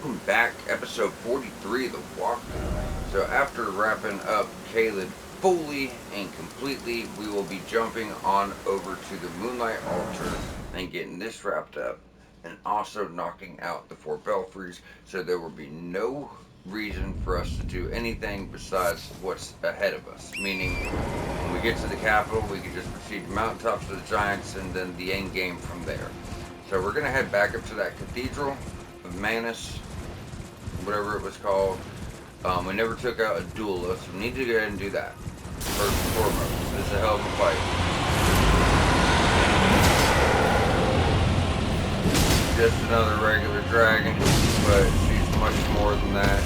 Welcome back, episode 43 of the walkthrough. So after wrapping up Caleb fully and completely, we will be jumping on over to the moonlight altar and getting this wrapped up, and also knocking out the four belfries. So there will be no reason for us to do anything besides what's ahead of us. Meaning, when we get to the capital, we can just proceed to mountaintops of the giants, and then the end game from there. So we're gonna head back up to that cathedral of Manus, whatever it was called. We never took out a duelist. We need to go ahead and do that. First and foremost. This is a hell of a fight. Just another regular dragon, but she's much more than that.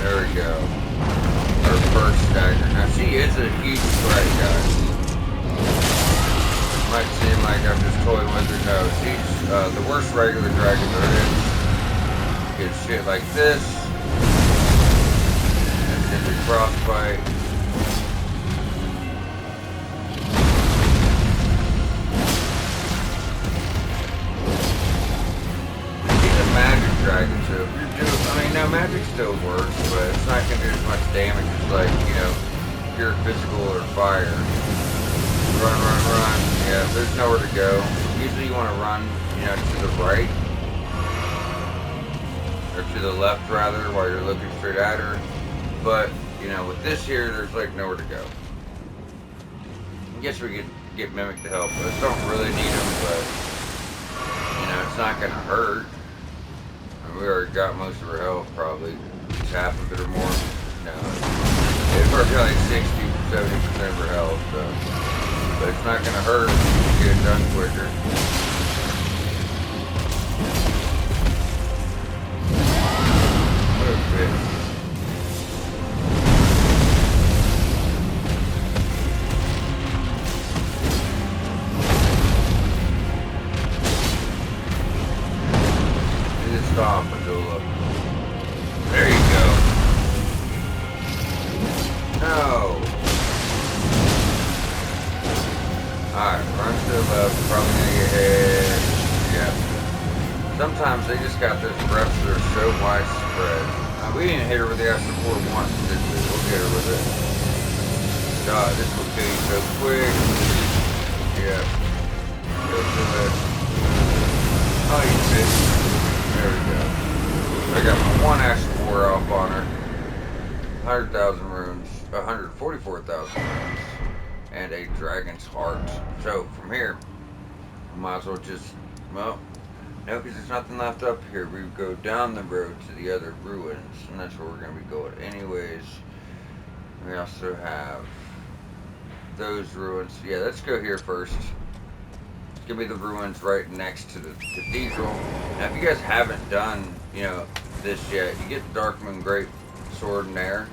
There we go. Her first stagger. Now she is a huge threat, guys. Might seem like I'm just toying with her. No, she's the worst regular dragon there is. Gets shit like this. And then the frostbite. She's a magic dragon, so if you're doing, I mean, now magic still works, but it's not going to do as much damage as, like, pure physical or fire. Run, run, run. Yeah, there's nowhere to go. Usually you want to run, to the right. Or to the left, rather, while you're looking straight at her. But, with this here, there's, like, nowhere to go. I guess we could get Mimic to help us. Don't really need him, but, it's not going to hurt. We already got most of her health, probably. Just half of it or more. No. It's probably like 60-70% of her health, so. But it's not going to hurt if you get it done quicker. What a bitch. You just stop and go look. There you go. No. Alright, run to the left, probably gonna get hit. Yeah. Sometimes they just got those reps that are so widespread. We didn't hit her with the Astral Form once, did we? We'll get her with it. God, this will kill you so quick. Yeah. Go to it. Oh, you bitch. There we go. I got my one Astral War off on her. 100,000 runes. 144,000 runes. And a dragon's heart. So from here, we might as well just, no, because there's nothing left up here. We go down the road to the other ruins, and that's where we're going to be going anyways. We also have those ruins. Yeah, let's go here first. It's going to be the ruins right next to the cathedral. Now, if you guys haven't done, this yet, you get the Darkmoon Great Sword in there,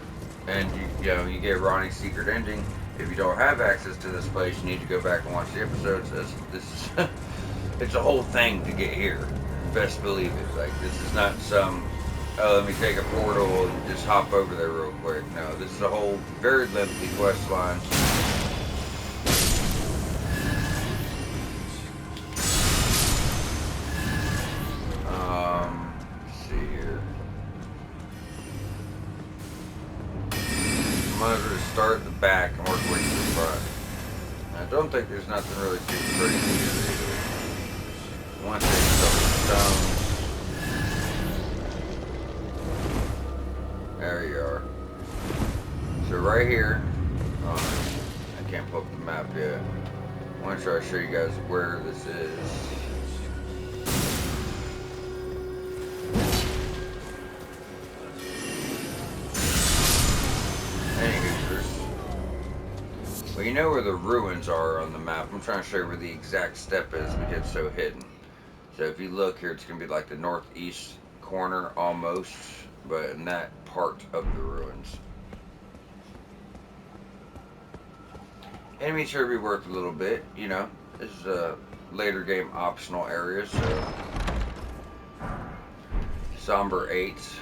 and you get Ronnie's secret ending. If you don't have access to this place, you need to go back and watch the episodes. This is it's a whole thing to get here. Best believe it. Like, this is not some, let me take a portal and just hop over there real quick. No, this is a whole very lengthy quest line. Let's see here. Might as well start at the back and work way to the front. I don't think there's nothing really too crazy here either. Once they stone. There you are. So right here, I can't pull up the map yet. I want to try to show you guys where this is. Well, you know where the ruins are on the map. I'm trying to show you where the exact step is because it's so hidden. So if you look here, it's going to be like the northeast corner almost, but in that part of the ruins. Enemies here be worth a little bit, This is a later game optional area, so somber 8s.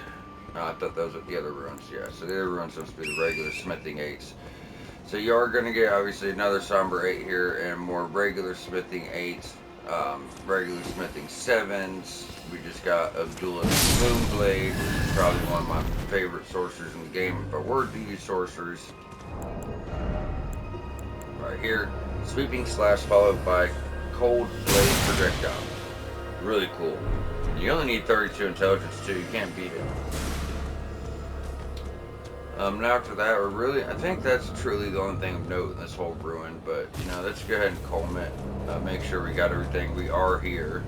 I thought those were the other runes, yeah. So the other runes supposed to be the regular smithing 8s. So you are going to get obviously another somber 8 here and more regular smithing 8s, regular smithing 7s. We just got Abdullah's Moonblade, which is probably one of my favorite sorcerers in the game. If I were to use sorcerers, right here, sweeping slash followed by cold blade projectile. Really cool. You only need 32 intelligence too. You can't beat it. Now after that, I think that's truly the only thing of note in this whole ruin. But you know, let's go ahead and calm it. Make sure we got everything. We are here.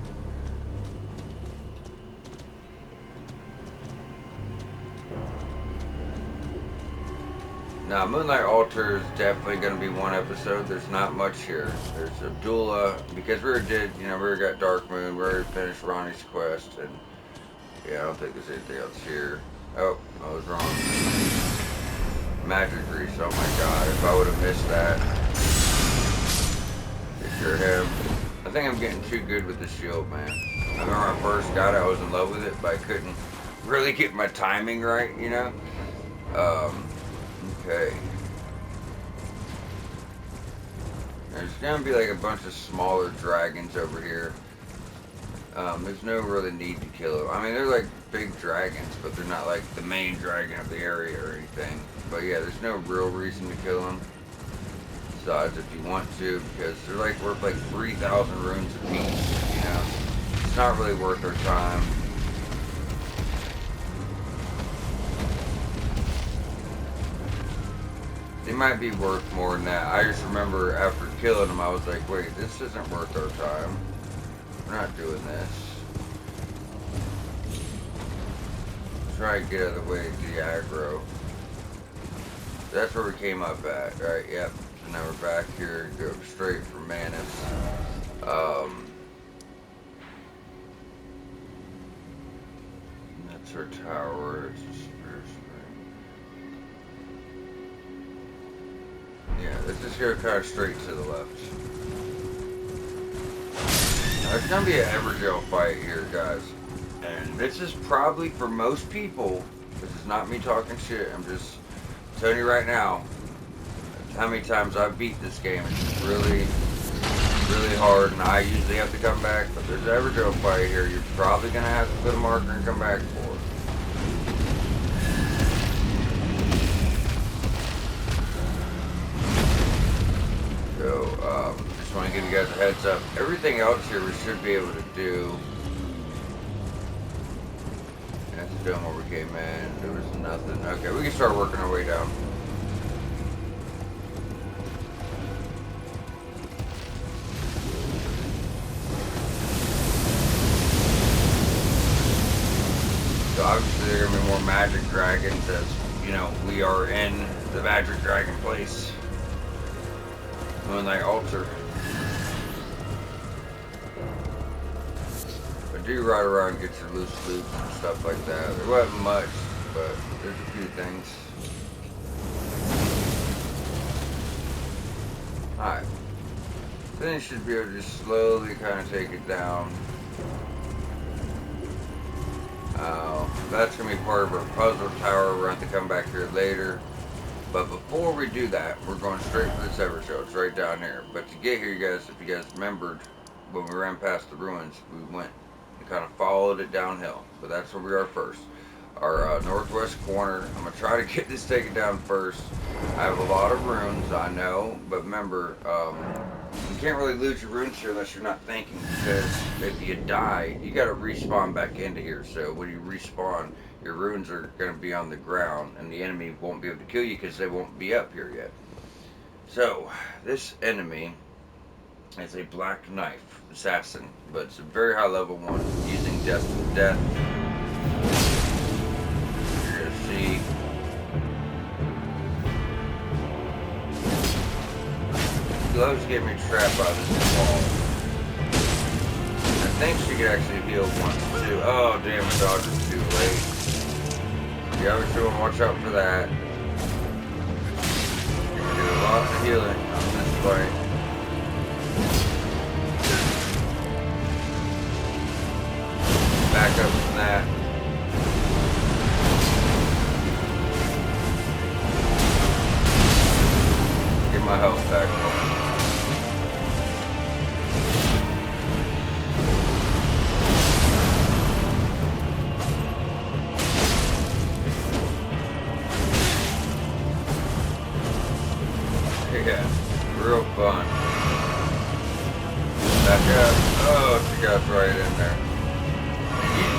Now, Moonlight Altar is definitely going to be one episode. There's not much here. There's Abdullah, because we already got Dark Moon, we already finished Ronnie's quest, and yeah, I don't think there's anything else here. Oh, I was wrong. Magic Grease, oh my god, if I would have missed that. It sure have. I think I'm getting too good with the shield, man. I remember when I first got it, I was in love with it, but I couldn't really get my timing right, you know? Okay. There's gonna be like a bunch of smaller dragons over here. There's no really need to kill them. I mean, they're like big dragons, but they're not like the main dragon of the area or anything. But yeah, there's no real reason to kill them. Besides, if you want to, because they're like worth like 3,000 runes apiece, you know? It's not really worth our time. They might be worth more than that. I just remember after killing them, I was like, wait, this isn't worth our time. We're not doing this. Try to get out of the way of the aggro. That's where we came up at, right? Yep. So now we're back here, go straight for Manus. That's our tower. It's a spirit spring. Yeah, let's just go kind of straight to the left. Now, it's gonna be an Evergel fight here, guys. And this is probably for most people. This is not me talking shit. I'm just telling you right now. How many times I've beat this game. It's really, really hard, and I usually have to come back. But there's an Evergel fight here. You're probably gonna have to put a marker and come back for. So, just want to give you guys a heads up. Everything else here we should be able to do. That's the dome where we came in. There was nothing. Okay, we can start working our way down. So obviously there are going to be more magic dragons as, you know, we are in the magic dragon place. Moonlight Altar. But do ride around and get your loose loops and stuff like that. There wasn't much, but there's a few things. Alright. Then you should be able to just slowly kind of take it down. That's going to be part of our puzzle tower. We're going to have to come back here later. But before we do that, we're going straight for this Evergel. It's right down here. But to get here, you guys, if you guys remembered, when we ran past the ruins, we went and kind of followed it downhill. But that's where we are first. Our northwest corner. I'm going to try to get this taken down first. I have a lot of runes, I know. But remember, you can't really lose your runes here unless you're not thinking. Because if you die, you got to respawn back into here. So when you respawn, your runes are going to be on the ground, and the enemy won't be able to kill you because they won't be up here yet. So, this enemy is a black knife assassin, but it's a very high level one, using Death to Death. You're going to see. Gloves get me trapped by this wall. I think she could actually heal once too. Oh, damn, my dodge is too late. You obviously want to watch out for that. You're going to do a lot of healing on this fight. Back up from that. Yeah, real fun. Back up. Oh, she got right in there.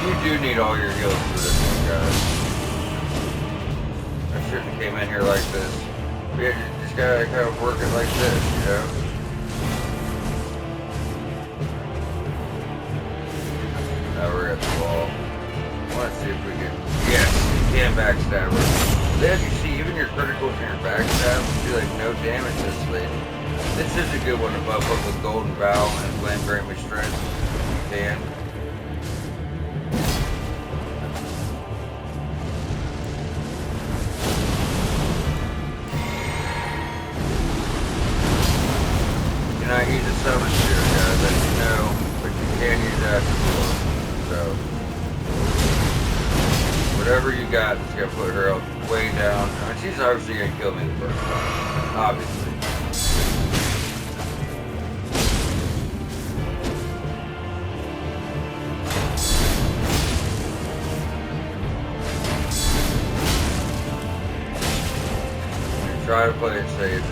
You do need all your heals for this one, guys. I shouldn't have came in here like this. You just gotta kind of work it like this, you know? Now we're at the wall. Let's see if we can... Yes, you can backstab her. Then you see, even your criticals and your backstab do like no damage this lady. This is a good one to buff up with Golden Bow and Flame Grant Me Strength. You can. You cannot use a summon sphere, guys, as you know, but you can use Afterglow. So, whatever you got, it's gonna put her way down. I mean, she's obviously gonna kill me the first time. Obviously. Try to play it safe.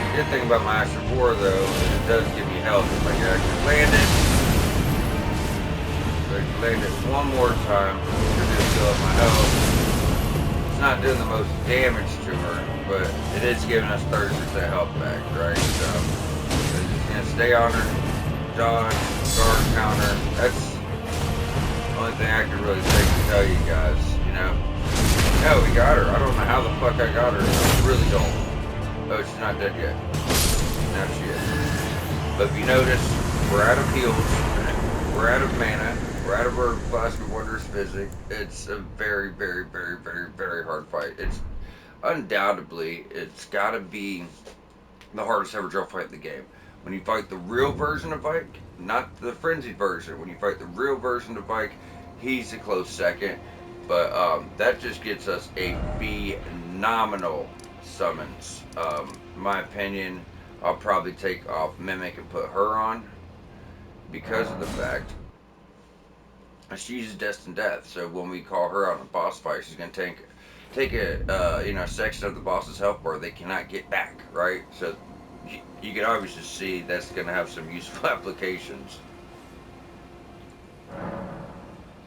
The good thing about my Astro 4 though is it does give me health if I can actually land it. So I can land it one more time. It's going to fill up my health. It's not doing the most damage to her, but it is giving us 30% health back, right? So we're just going to stay on her, dodge, guard, counter. That's the only thing I can really say to tell you guys, you know. No, we got her. I don't know how the fuck I got her. I really don't. Oh, she's not dead yet. Now she is. But if you notice, we're out of heals. We're out of mana. We're out of our Flask of Wondrous Physic. It's a very, very, very, very, very hard fight. It's undoubtedly, it's got to be the hardest ever drill fight in the game. When you fight the real version of Vike, not the frenzied version. When you fight the real version of Vike, he's a close second. But that just gets us a phenomenal summons. In my opinion, I'll probably take off Mimic and put her on because of the fact she's Destined Death. So when we call her out in a boss fight, she's gonna take a section of the boss's health bar they cannot get back, right? So you can obviously see that's gonna have some useful applications.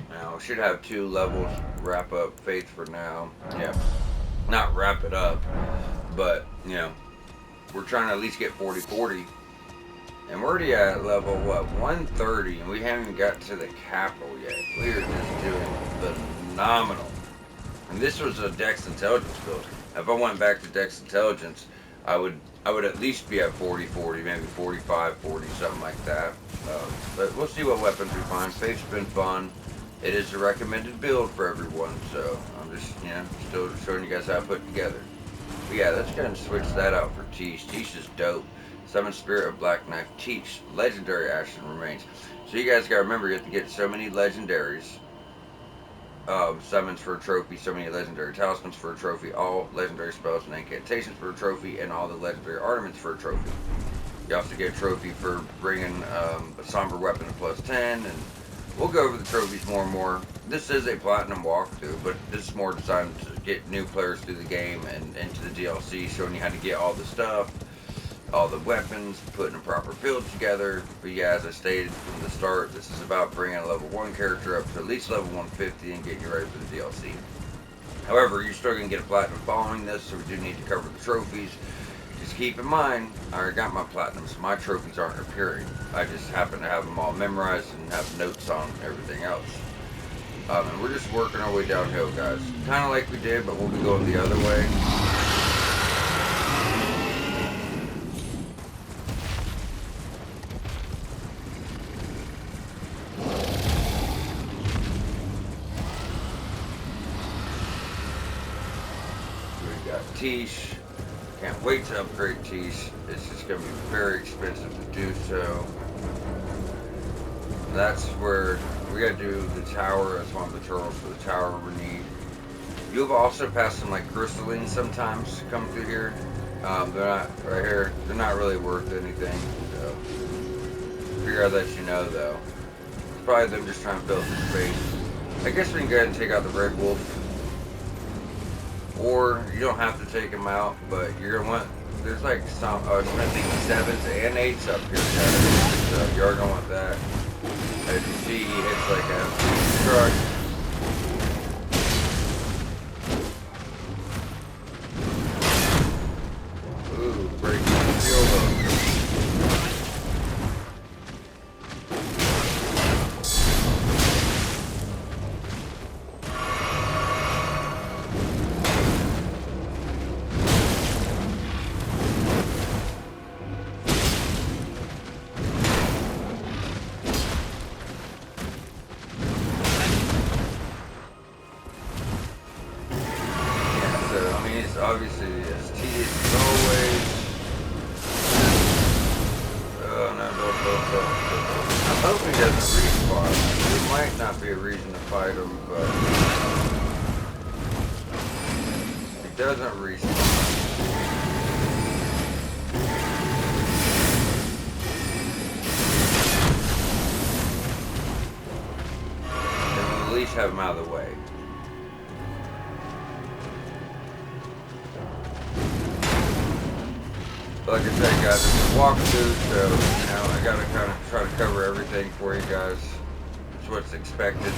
Now, we should have 2 levels wrap up Faith for now. Yeah, not wrap it up, but, you know, we're trying to at least get 40-40. And we're already at level, what, 130, and we haven't even got to the capital yet. We are just doing phenomenal. And this was a Dex Intelligence build. If I went back to Dex Intelligence, I would at least be at 40-40, maybe 45-40, something like that. But we'll see what weapons we find. Faith's been fun. It is a recommended build for everyone, so I'm just, still showing you guys how to put it together. But yeah, let's go ahead and switch that out for Tish. Tish is dope. Summon Spirit of Black Knife. Tish, legendary action remains. So you guys gotta remember, you have to get so many legendaries. Summons for a trophy, so many legendary talismans for a trophy, all legendary spells and incantations for a trophy, and all the legendary ornaments for a trophy. You also get a trophy for bringing a somber weapon to +10, and we'll go over the trophies more and more. This is a platinum walkthrough, but this is more designed to get new players through the game and into the DLC, showing you how to get all the stuff, all the weapons, putting a proper build together. But yeah, as I stated from the start, this is about bringing a level 1 character up to at least level 150 and getting you ready for the DLC. However, you're still going to get a platinum following this, so we do need to cover the trophies. Just keep in mind, I already got my platinum, so my trophies aren't appearing. I just happen to have them all memorized and have notes on everything else. And we're just working our way downhill, guys. Kind of like we did, but we'll be going the other way. We got Tish. Can't wait to upgrade Tish. It's just going to be very expensive to do so. That's where we got to do the tower. That's one of the turtles for the tower we need. You'll also pass some like crystallines sometimes come through here. They're not right here. They're not really worth anything. So figure I'd let you know though. It's probably them just trying to build some space. I guess we can go ahead and take out the red wolf. or you don't have to take them out, but you're gonna want. There's like some smithing 7s and 8s up here, guys. So you're gonna want that. As you see, it's like a truck. Ooh, breaking the field up. Obviously, as tedious as always. Oh no, I'm hoping he doesn't respawn. It might not be a reason to fight him, but he doesn't respawn. Then we'll at least have him out of the way. Like I said, guys, it's a walkthrough, so, you know, I gotta kind of try to cover everything for you guys. It's what's expected.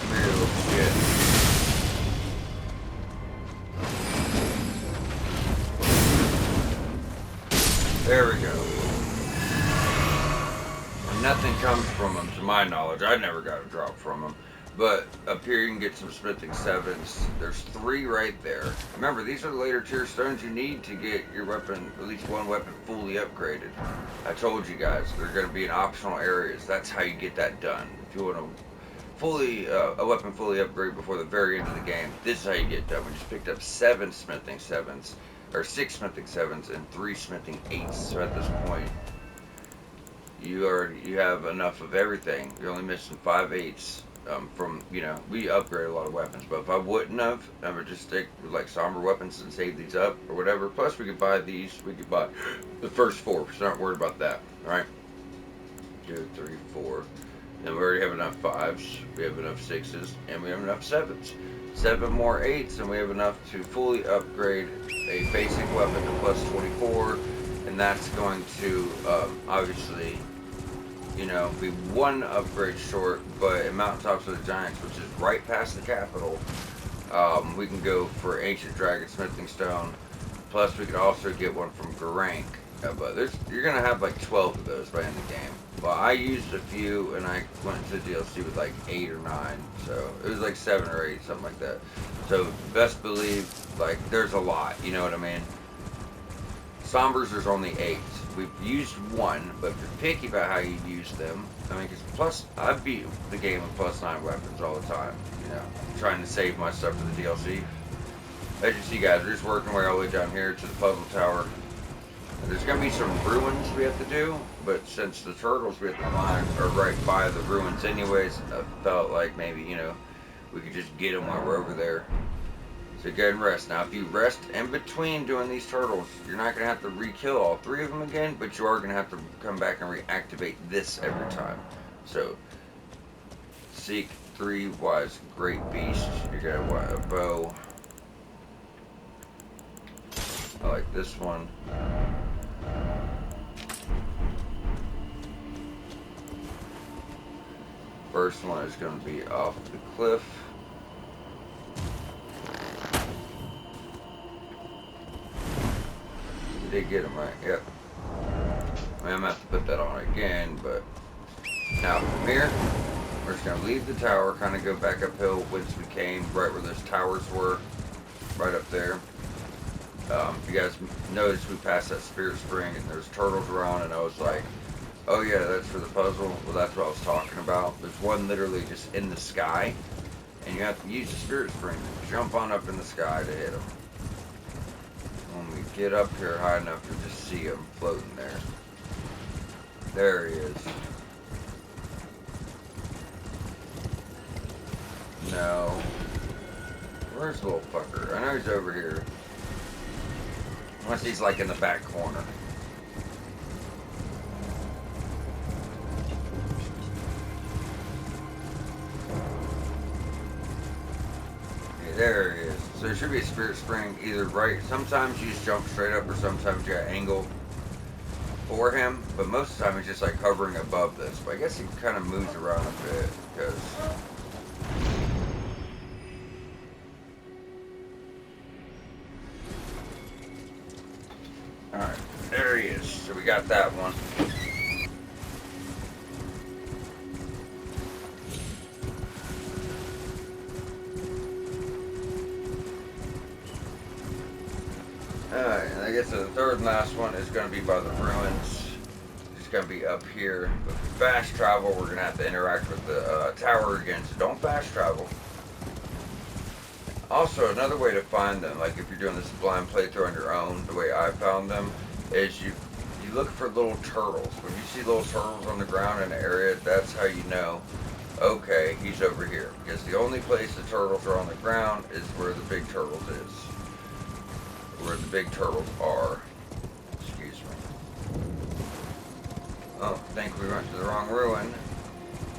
Come here, little shit. There we go. Nothing comes from them, to my knowledge. I never got a drop from them. But up here you can get some smithing 7s. There's 3 right there. Remember, these are the later tier stones you need to get your weapon, at least one weapon, fully upgraded. I told you guys, they're going to be in optional areas. That's how you get that done. If you want to fully, a weapon fully upgrade before the very end of the game, this is how you get done. We just picked up 7 smithing 7s. Or 6 smithing 7s and 3 smithing 8s. So at this point, you have enough of everything. You're only missing 5 8s from, you know, we upgrade a lot of weapons. But if I wouldn't have, I would just stick with like somber weapons and save these up or whatever. Plus, we could buy these. We could buy the first 4. So not worried about that. All right. 2, 3, 4. And we already have enough 5s. We have enough 6s, and we have enough 7s. 7 more 8s, and we have enough to fully upgrade a basic weapon to plus 24, and that's going to obviously, you know, be 1 upgrade short. But in Mountaintops of the Giants, which is right past the capital, we can go for Ancient Dragon Smithing Stone. Plus, we could also get one from Garank. But you're gonna have like 12 of those by the end of the game. Well, I used a few, and I went to DLC with like 8 or 9, so it was like 7 or 8, something like that. So best believe, like, there's a lot, you know what I mean? Sombers, there's only 8. We've used 1, but if you're picky about how you use them, I mean, because I beat the game with plus 9 weapons all the time, you know, trying to save my stuff for the DLC. As you see, guys, we're just working our way all the way down here to the puzzle tower. There's going to be some ruins we have to do, but since the turtles we have to find are right by the ruins anyways, I felt like maybe, you know, we could just get them while we're over there. So go ahead and rest. Now, if you rest in between doing these turtles, you're not going to have to re-kill all 3 of them again, but you are going to have to come back and reactivate this every time. So, seek 3 wise great beasts. You're going to want a bow. I like this one. First one is going to be off the cliff. Did get him right, yep. I mean, I'm going to have to put that on again, but now from here, we're just going to leave the tower, kind of go back uphill whence we came, right where those towers were, right up there. If you guys noticed, we passed that spirit spring and there's turtles around, and I was like, oh yeah, that's for the puzzle. Well, that's what I was talking about. There's one literally just in the sky, and you have to use the spirit spring to jump on up in the sky to hit him. When we get up here high enough, you'll just see him floating there. There he is. No. Where's the little fucker? I know he's over here. Unless he's like in the back corner. Yeah, there he is. So there should be a spirit spring either right. Sometimes you just jump straight up, or sometimes you got angle for him. But most of the time he's just like hovering above this. But I guess he kind of moves around a bit because. Alright, there he is. So we got that one. Alright, and I guess the third and last one is going to be by the ruins. It's going to be up here. But for fast travel, we're going to have to interact with the tower again, so don't fast travel. Also, another way to find them, like if you're doing this blind playthrough on your own, the way I found them, is you look for little turtles. When you see little turtles on the ground in an area, that's how you know, okay, he's over here. Because the only place the turtles are on the ground is where the big turtles is. Where the big turtles are. Excuse me. Oh, I think we went to the wrong ruin.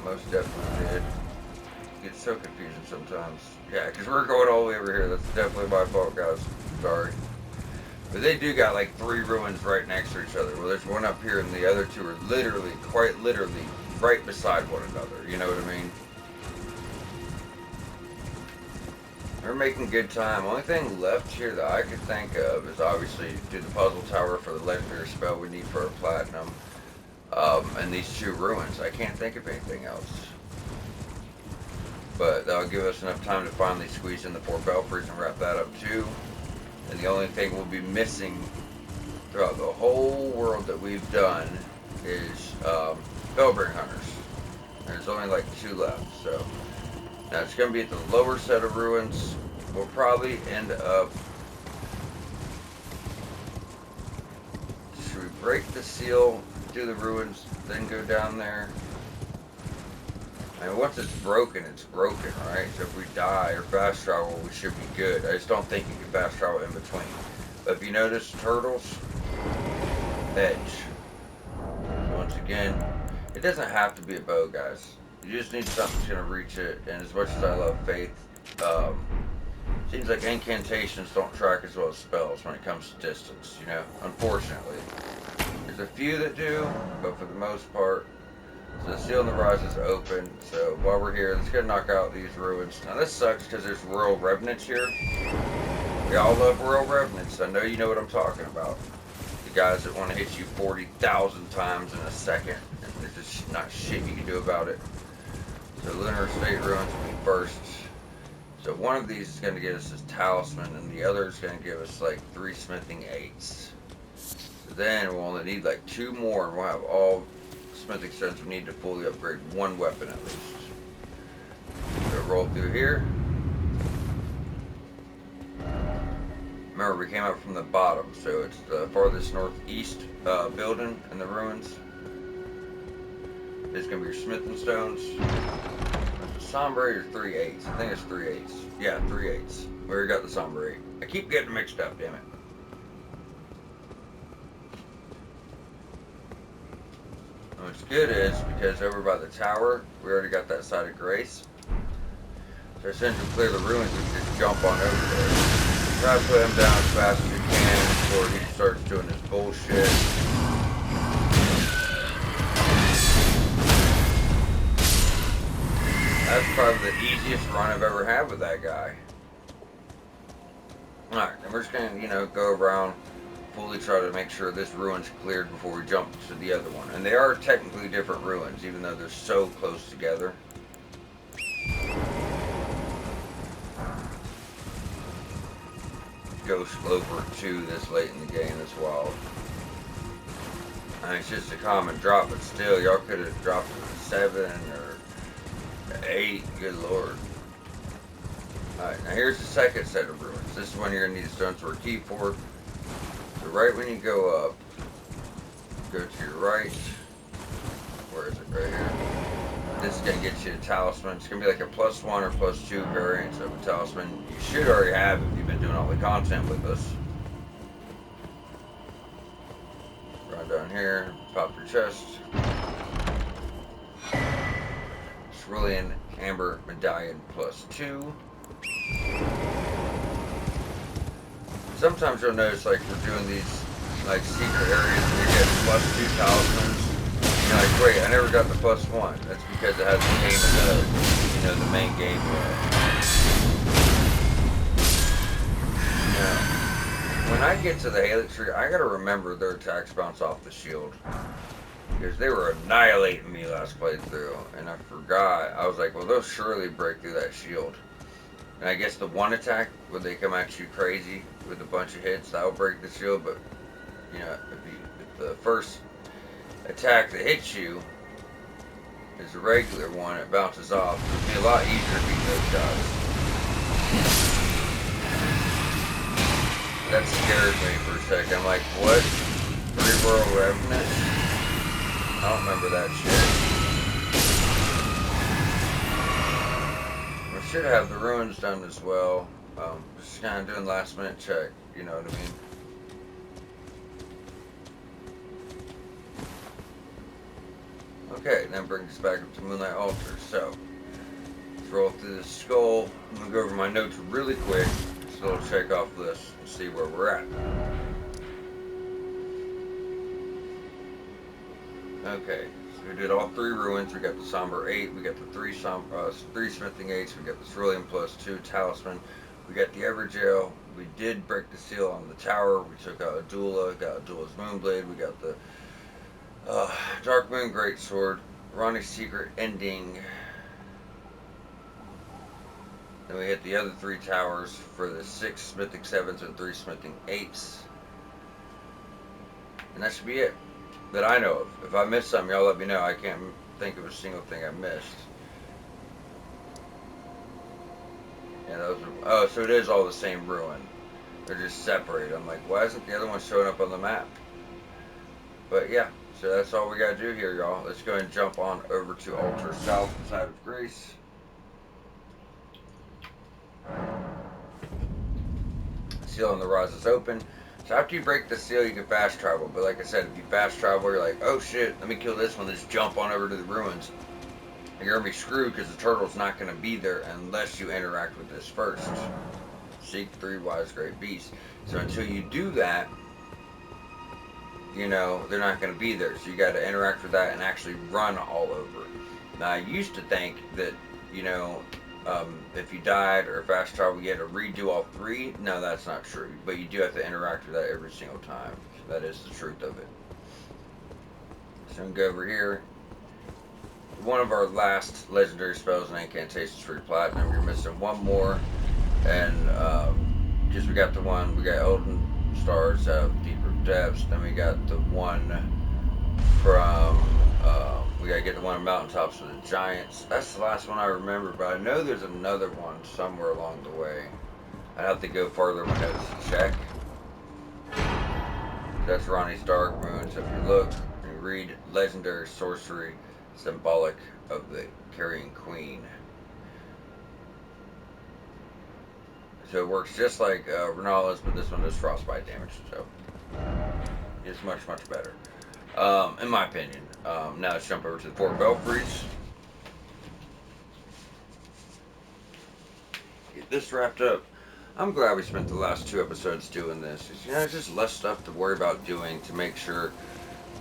Most definitely did. It gets so confusing sometimes. Yeah, because we're going all the way over here. That's definitely my fault, guys. Sorry. But they do got like 3 ruins right next to each other. Well, there's one up here and the other 2 are literally, quite literally, right beside one another. You know what I mean? We're making good time. Only thing left here that I could think of is obviously do the puzzle tower for the legendary spell we need for our platinum. And these 2 ruins. I can't think of anything else. But that'll give us enough time to finally squeeze in the 4 belfries and wrap that up too. And the only thing we'll be missing throughout the whole world that we've done is Bellbring Hunters. There's only like 2 left, so now it's going to be at the lower set of ruins. We'll probably end up. Should we break the seal, do the ruins, then go down there? I mean, once it's broken, right? So if we die or fast travel, we should be good. I just don't think you can fast travel in between. But if you notice, turtles, edge. So once again, it doesn't have to be a bow, guys. You just need something that's going to reach it. And as much as I love faith, seems like incantations don't track as well as spells when it comes to distance, you know, unfortunately. There's a few that do, but for the most part, so the seal in the rise is open, so while we're here, let's go knock out these ruins. Now this sucks because there's royal revenants here. We all love royal revenants. I know you know what I'm talking about. The guys that want to hit you 40,000 times in a second, and there's just not shit you can do about it. So Lunar State ruins will be first. So one of these is going to get us this talisman, and the other is going to give us like 3 smithing 8s. So then we'll only need like 2 more, and we'll have all smithing stones we need to fully upgrade 1 weapon at least. So roll through here. Remember, we came up from the bottom, so it's the farthest northeast building in the ruins. It's going to be your smithing stones. Sombre or 3 8s? I think it's 3 8s. Yeah, 3 8s. We already got the Sombre 8. I keep getting mixed up, damn it. What's good is, because over by the tower, we already got that side of grace. So as soon as we clear the ruins, we can just jump on over there. Try to put him down as fast as we can before he starts doing his bullshit. That's probably the easiest run I've ever had with that guy. Alright, and we're just going to, go around, fully try to make sure this ruin's cleared before we jump to the other one. And they are technically different ruins, even though they're so close together. Ghost Loper 2 this late in the game is wild. I mean, it's just a common drop, but still, y'all could have dropped it to 7 or 8, good lord. Alright, now here's the second set of ruins. This is one you're going to need a stone sword key for. So right when you go up, go to your right. Where is it? Right here. This is going to get you a talisman. It's going to be like a +1 or +2 variant of a talisman. You should already have if you've been doing all the content with us. down here, pop your chest. Cerulean Amber Medallion +2. Sometimes you'll notice, like, we're doing these, like, secret areas and you get +2 talismans. You're like, wait, I never got the +1. That's because it hasn't came in the, the main game yet. Now, when I get to the Helix tree, I gotta remember their attacks bounce off the shield. Because they were annihilating me last playthrough, and I forgot. I was like, well, they'll surely break through that shield. And I guess the one attack, where they come at you crazy with a bunch of hits, that'll break the shield, but, if the first attack that hits you is a regular one, it bounces off. It would be a lot easier to beat those guys. That scared me for a second. I'm like, what? 3 World Revenant? I don't remember that shit. I should have the ruins done as well. Just kind of doing last minute check, you know what I mean? Okay, then brings us back up to Moonlight Altar. So, let's roll through the skull. I'm going to go over my notes really quick. Just a little check off list and see where we're at. Okay, so we did all 3 ruins. We got the Somber 8, we got the 3 Smithing 8s, we got the Cerulean +2 Talisman, we got the Everjail. We did break the seal on the tower. We took out Adula, got Adula's Moonblade, we got the Dark Moon Greatsword, Ronnie's Secret Ending. Then we hit the other 3 towers for the 6 Smithing 7s and 3 Smithing 8s. And that should be it. That I know of. If I missed something, y'all let me know. I can't think of a single thing I missed. Yeah, those are, oh, so it is all the same ruin. They're just separated. I'm like, why isn't the other one showing up on the map? But yeah, so that's all we gotta do here, y'all. Let's go ahead and jump on over to Altar South side of Grace. Seal on the Rise is open. So after you break the seal, you can fast travel. But like I said, if you fast travel, you're like, oh shit, let me kill this one. Let's jump on over to the ruins. You're going to be screwed because the turtle's not going to be there unless you interact with this first. Seek 3 wise great beasts. So until you do that, they're not going to be there. So you got to interact with that and actually run all over. Now, I used to think that, if you died or fast travel, you had to redo all 3. No, that's not true. But you do have to interact with that every single time. So that is the truth of it. So I'm going to go over here. One of our last legendary spells and incantations for your platinum. You're missing 1 more. And because we got the one, we got Elden Stars out of Deeper Depths. Then we got the one from... we gotta get the one on Mountaintops with the Giants. That's the last one I remember, but I know there's another one somewhere along the way. I'd have to go farther in my notes to check. That's Ronnie's Dark Moon. So if you look and you read Legendary Sorcery, symbolic of the Carrion Queen. So it works just like Renala's, but this one does frostbite damage. So it's much, much better. In my opinion. Now let's jump over to the 4 Belfries. Get this wrapped up. I'm glad we spent the last 2 episodes doing this. It's just less stuff to worry about doing to make sure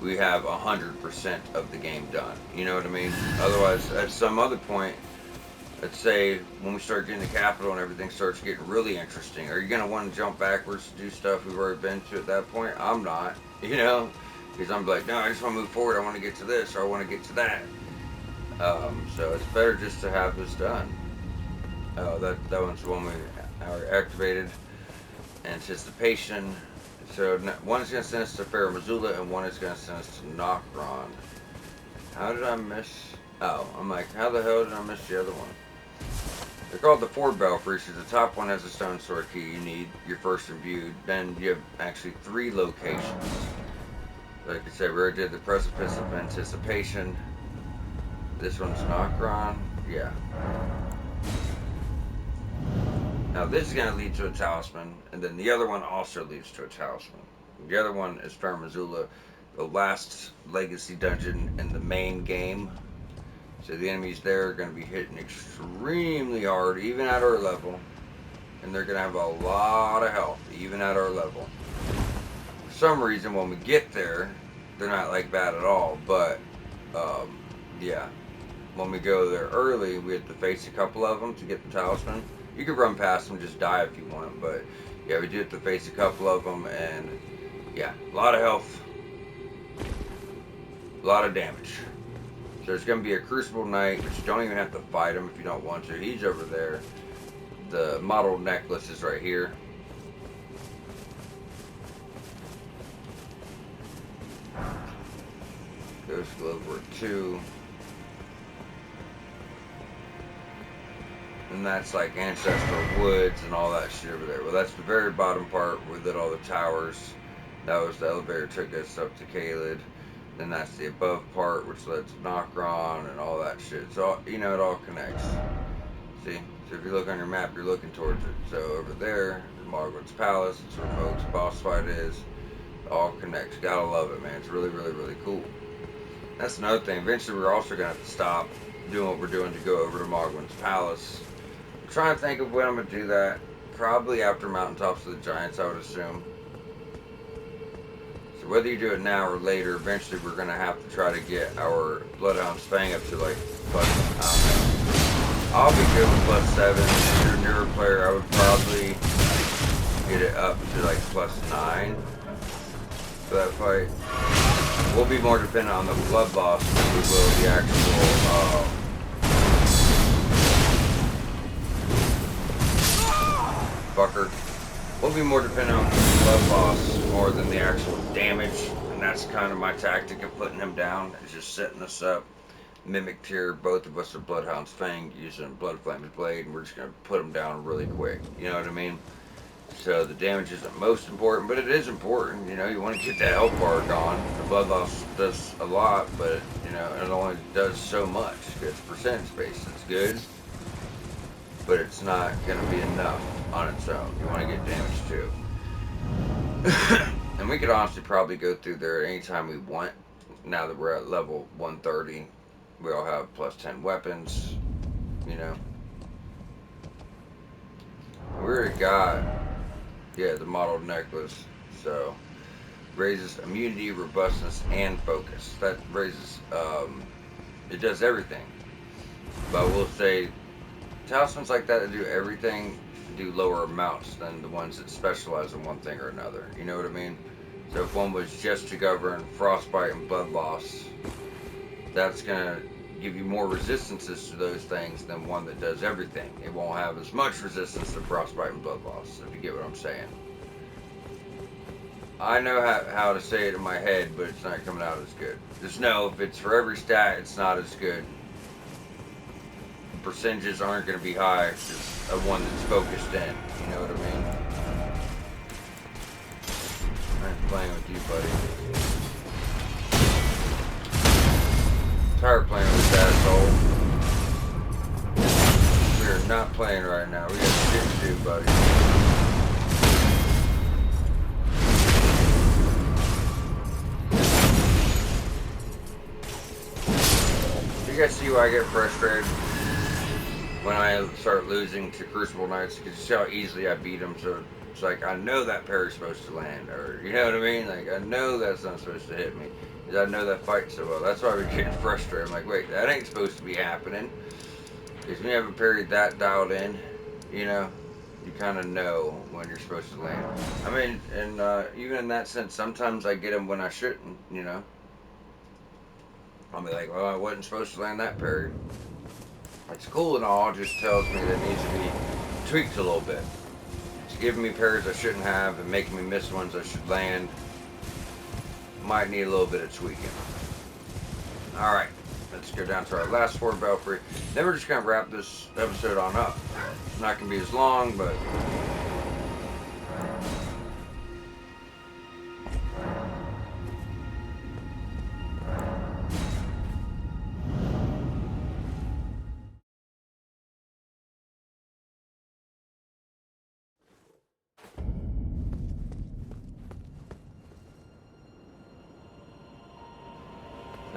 we have 100% of the game done. You know what I mean? Otherwise, at some other point, let's say when we start getting the capital and everything starts getting really interesting, are you going to want to jump backwards to do stuff we've already been to at that point? I'm not. Because I'm like, no, I just want to move forward. I want to get to this, or I want to get to that. So it's better just to have this done. That one's the one we activated. Anticipation. So one is going to send us to Fair Missoula, and one is going to send us to Nokron. How did I miss? Oh, I'm like, how the hell did I miss the other one? They're called the 4 Belfries. So the top one has a stone sword key. You need your first imbued. Then you have actually 3 locations. Like I said, we already did the Precipice of Anticipation. This one's Nokron. Yeah. Now this is going to lead to a talisman, and then the other one also leads to a talisman. The other one is Fair Missoula. the last legacy dungeon in the main game. So the enemies there are going to be hitting extremely hard, even at our level. And they're going to have a lot of health, even at our level. For some reason, when we get there, they're not like bad at all. But, yeah. When we go there early, we have to face a couple of them to get the talisman. You could run past them, just die if you want. But, yeah, we do have to face a couple of them. And, yeah, a lot of health. A lot of damage. So there's going to be a Crucible Knight, but you don't even have to fight him if you don't want to. He's over there. The model necklace is right here. Ghost Glover 2. And that's like Ancestral Woods and all that shit over there. Well, that's the very bottom part where did all the towers. That was the elevator took us up to Caelid. Then that's the above part, which led to Nokron and all that shit. So, you know, it all connects. See? So if you look on your map, you're looking towards it. So over there, Margaret's Palace, it's where Moog's boss fight is. It all connects. Gotta love it, man. It's really, really, really cool. That's another thing. Eventually, we're also going to have to stop doing what we're doing to go over to Margwen's Palace. I'm trying to think of when I'm going to do that. Probably after Mountaintops of the Giants, I would assume. So whether you do it now or later, eventually we're going to have to try to get our Bloodhound's Fang up to like plus, I'll be good with plus 7. If you're a newer player, I would probably get it up to like plus 9 for that fight. We'll be more dependent on the blood loss than we will the actual, fucker. We'll be more dependent on the blood loss more than the actual damage, and that's kind of my tactic of putting him down, is just setting us up. Mimic tier, both of us are Bloodhound's Fang using Blood Flame's Blade, and we're just going to put him down really quick. You know what I mean? So the damage isn't most important, but it is important. You know, you want to get that health bar gone. The blood loss does a lot, but, you know, it only does so much. It's percentage based. It's good, but it's not going to be enough on its own. You want to get damage too. And we could honestly probably go through there anytime we want. Now that we're at level 130, we all have plus 10 weapons, you know. We already got, yeah, the modeled necklace. So, raises immunity, robustness, and focus. That raises, it does everything. But we'll say, talismans like that do everything do lower amounts than the ones that specialize in one thing or another. You know what I mean? So if one was just to govern frostbite and blood loss, that's going to give you more resistances to those things than one that does everything. It won't have as much resistance to frostbite and blood loss, if you get what I'm saying. I know how to say it in my head, but it's not coming out as good. Just know, if it's for every stat, it's not as good. The percentages aren't going to be high, it's just a one that's focused in. You know what I mean? I'm playing with you, buddy. Tired of playing with this asshole. We are not playing right now. We got shit to do, buddy. You guys see why I get frustrated when I start losing to Crucible Knights? Because you see how easily I beat them. So it's like, I know that parry's supposed to land, or you know what I mean? Like, I know that's not supposed to hit me, because I know that fight so well. That's why I get frustrated. I'm like, wait, that ain't supposed to be happening. Because when you have a parry that dialed in, you know, you kind of know when you're supposed to land. I mean, and even in that sense, sometimes I get them when I shouldn't, you know. I'll be like, well, I wasn't supposed to land that parry. It's cool and all, it just tells me that it needs to be tweaked a little bit. It's giving me parries I shouldn't have and making me miss ones I should land. Might need a little bit of tweaking. Alright, let's go down to our last 4 belfry. Then we're just going to wrap this episode on up. It's not going to be as long, but...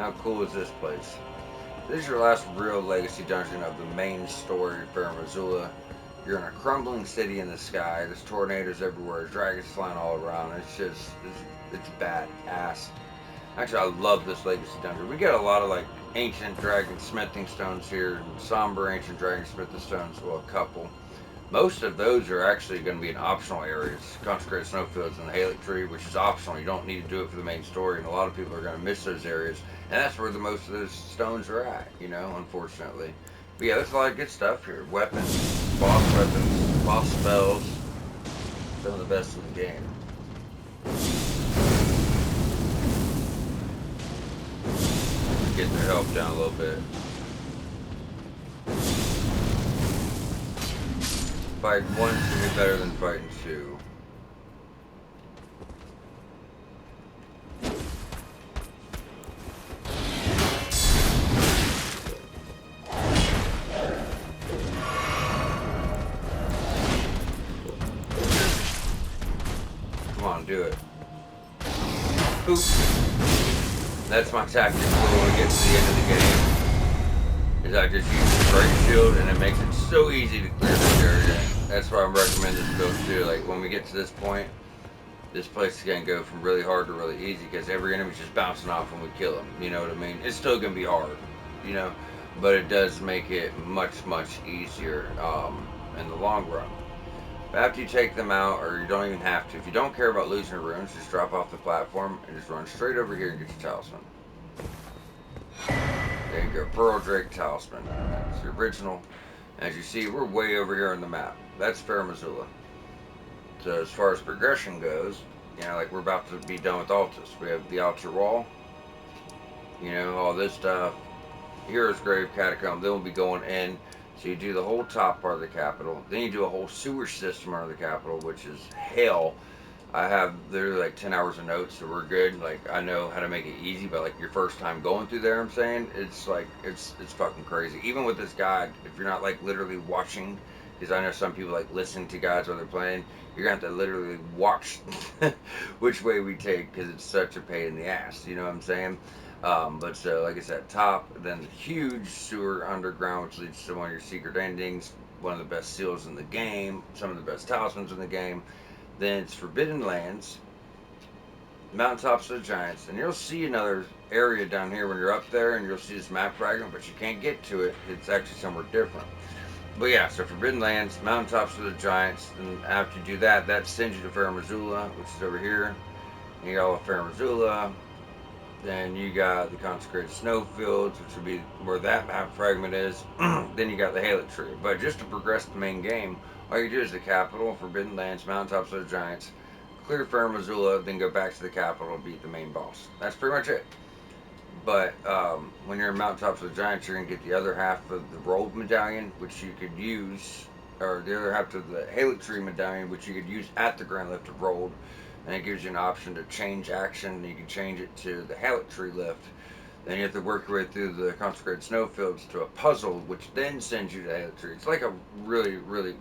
How cool is this place? This is your last real legacy dungeon of the main story of Fair Missoula. You're in a crumbling city in the sky. There's tornadoes everywhere. Dragons flying all around. It's badass. Actually, I love this legacy dungeon. We get a lot of like ancient dragon smithing stones here, and somber ancient dragon smithing stones. Well, a couple. Most of those are actually going to be in optional areas. Consecrated snowfields and the Halec tree, which is optional. You don't need to do it for the main story, and a lot of people are going to miss those areas. And that's where the most of those stones are at, you know, unfortunately. But yeah, there's a lot of good stuff here. Weapons, boss spells. Some of the best in the game. Get their health down a little bit. Fight one is going to be better than fighting two. Come on, do it. Boop. That's my tactic when we get to the end of the game. Is I just use the great shield and it makes it so easy to clear this area. That's why I recommend this build too. Like when we get to this point, this place is gonna go from really hard to really easy because every enemy's just bouncing off when we kill them. You know what I mean? It's still gonna be hard, you know, but it does make it much easier in the long run. But after you take them out, or you don't even have to, if you don't care about losing your runes, just drop off the platform and just run straight over here and get your talisman. There you go, Pearl Drake Talisman. That's the original. As you see, we're way over here on the map. That's Fair Missoula. So as far as progression goes, you know, like we're about to be done with Altus. We have the Altar Wall, you know, all this stuff. Hero's Grave, Catacomb. Then we'll be going in. So you do the whole top part of the capital. Then you do a whole sewer system under the capital, which is hell. I have literally like 10 hours of notes, so we're good. Like I know how to make it easy, but like your first time going through there, I'm saying it's like it's fucking crazy. Even with this guide, if you're not like literally watching, because I know some people like listen to guides while they're playing, you're gonna have to literally watch which way we take because it's such a pain in the ass. You know what I'm saying? But so like I said, top, then the huge sewer underground, which leads to one of your secret endings, one of the best seals in the game, some of the best talismans in the game. Then it's Forbidden Lands, Mountaintops of the Giants, and you'll see another area down here when you're up there, and you'll see this map fragment, but you can't get to it. It's actually somewhere different. But yeah, so Forbidden Lands, Mountaintops of the Giants, and after you do that, that sends you to Fair Missoula, which is over here. You got all of Fair Missoula. Then you got the Consecrated Snowfields, which would be where that map fragment is. Then you got the Halec tree. But just to progress the main game, all you do is the capital, Forbidden Lands, Mountaintops of the Giants, clear Fair Missoula, then go back to the capital and beat the main boss. That's pretty much it. But when you're in Mountaintops of the Giants, you're going to get the other half of the Rolled Medallion, which you could use, or the other half of the Halec tree Medallion, which you could use at the Grand Lift of Rolled. And it gives you an option to change action. You can change it to the Halec tree lift. Then you have to work your way through the Consecrated Snowfields to a puzzle, which then sends you to the Halec tree. It's like a really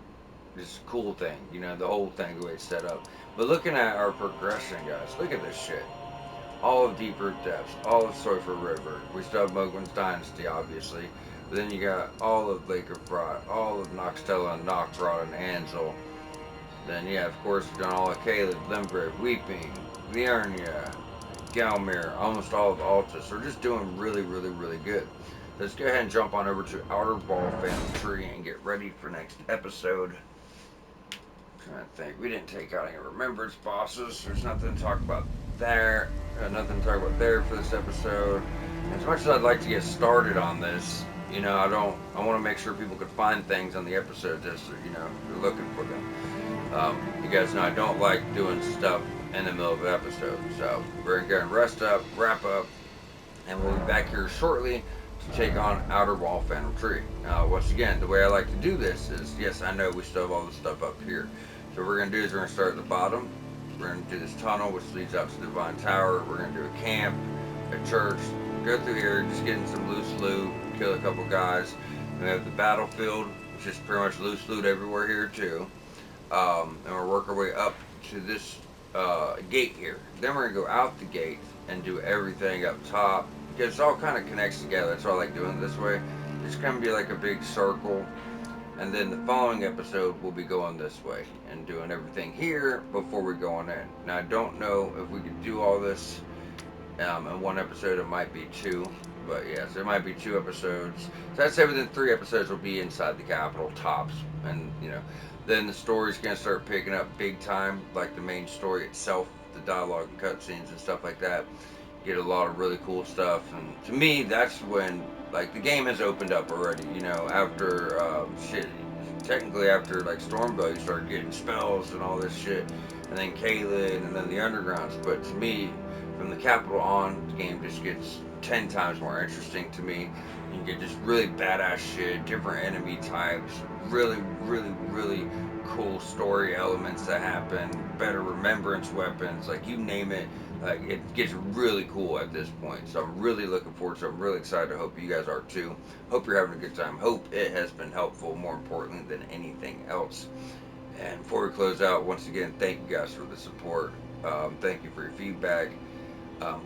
just cool thing, you know, the whole thing, the way it's set up. But looking at our progression, guys, look at this shit. All of Deep Root Depths, all of Soifer River. We still have Mogwin's Dynasty, obviously. But then you got all of Lake of Rot, all of Noxtella and Nockrot and Ansel. Then, yeah, of course, we've done all of Caleb, Limgrave, Weeping, Liurnia, Galmir, almost all of Altus. We're just doing really good. Let's go ahead and jump on over to Outer Ball Phantom Tree and get ready for next episode. I'm trying to think. We didn't take out any Remembrance bosses. There's nothing to talk about there. Nothing to talk about there for this episode. As much as I'd like to get started on this, you know, I want to make sure people could find things on the episode just so, you know, if you're looking for them. You guys know I don't like doing stuff in the middle of an episode. So we're going to rest up, wrap up, and we'll be back here shortly to take on Outer Wall Phantom Tree. Once again, the way I like to do this is, yes, I know we still have all this stuff up here. So what we're going to do is we're going to start at the bottom. We're going to do this tunnel, which leads up to the Divine Tower. We're going to do a camp, a church, go through here, just getting some loose loot, kill a couple guys. We have the battlefield, which is pretty much loose loot everywhere here too. And we'll work our way up to this gate here. Then we're going to go out the gate and do everything up top, because it all kind of connects together. That's why I like doing it this way. It's going to be like a big circle, and then the following episode will be going this way and doing everything here before we go on in. Now I don't know if we could do all this in one episode. It might be two, but yes, there might be two episodes. So I'd say within 3 episodes will be inside the Capitol tops, and then the story's gonna start picking up big time, like the main story itself, the dialogue and cutscenes and stuff like that. Get a lot of really cool stuff, and to me, that's when like the game has opened up already. After shit, technically after like Stormville, you start getting spells and all this shit, and then Kaylin, and then the Undergrounds. But to me, from the Capitol on, the game just gets 10 times more interesting to me. You get just really badass shit, different enemy types, really, really, really cool story elements that happen, better remembrance weapons, like you name it. Like it gets really cool at this point. So I'm really looking forward to it. I'm really excited. I hope you guys are too. Hope you're having a good time. Hope it has been helpful, more importantly than anything else. And before we close out, once again, thank you guys for the support. Thank you for your feedback.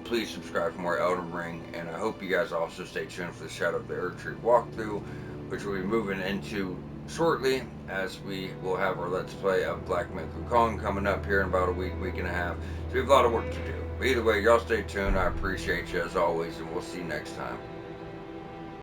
Please subscribe for more Elden Ring, and I hope you guys also stay tuned for the Shadow of the Erdtree walkthrough, which we'll be moving into shortly, as we will have our Let's Play of Black Myth Wukong coming up here in about a week, week and a half. So we have a lot of work to do. But either way, y'all stay tuned. I appreciate you as always, and we'll see you next time.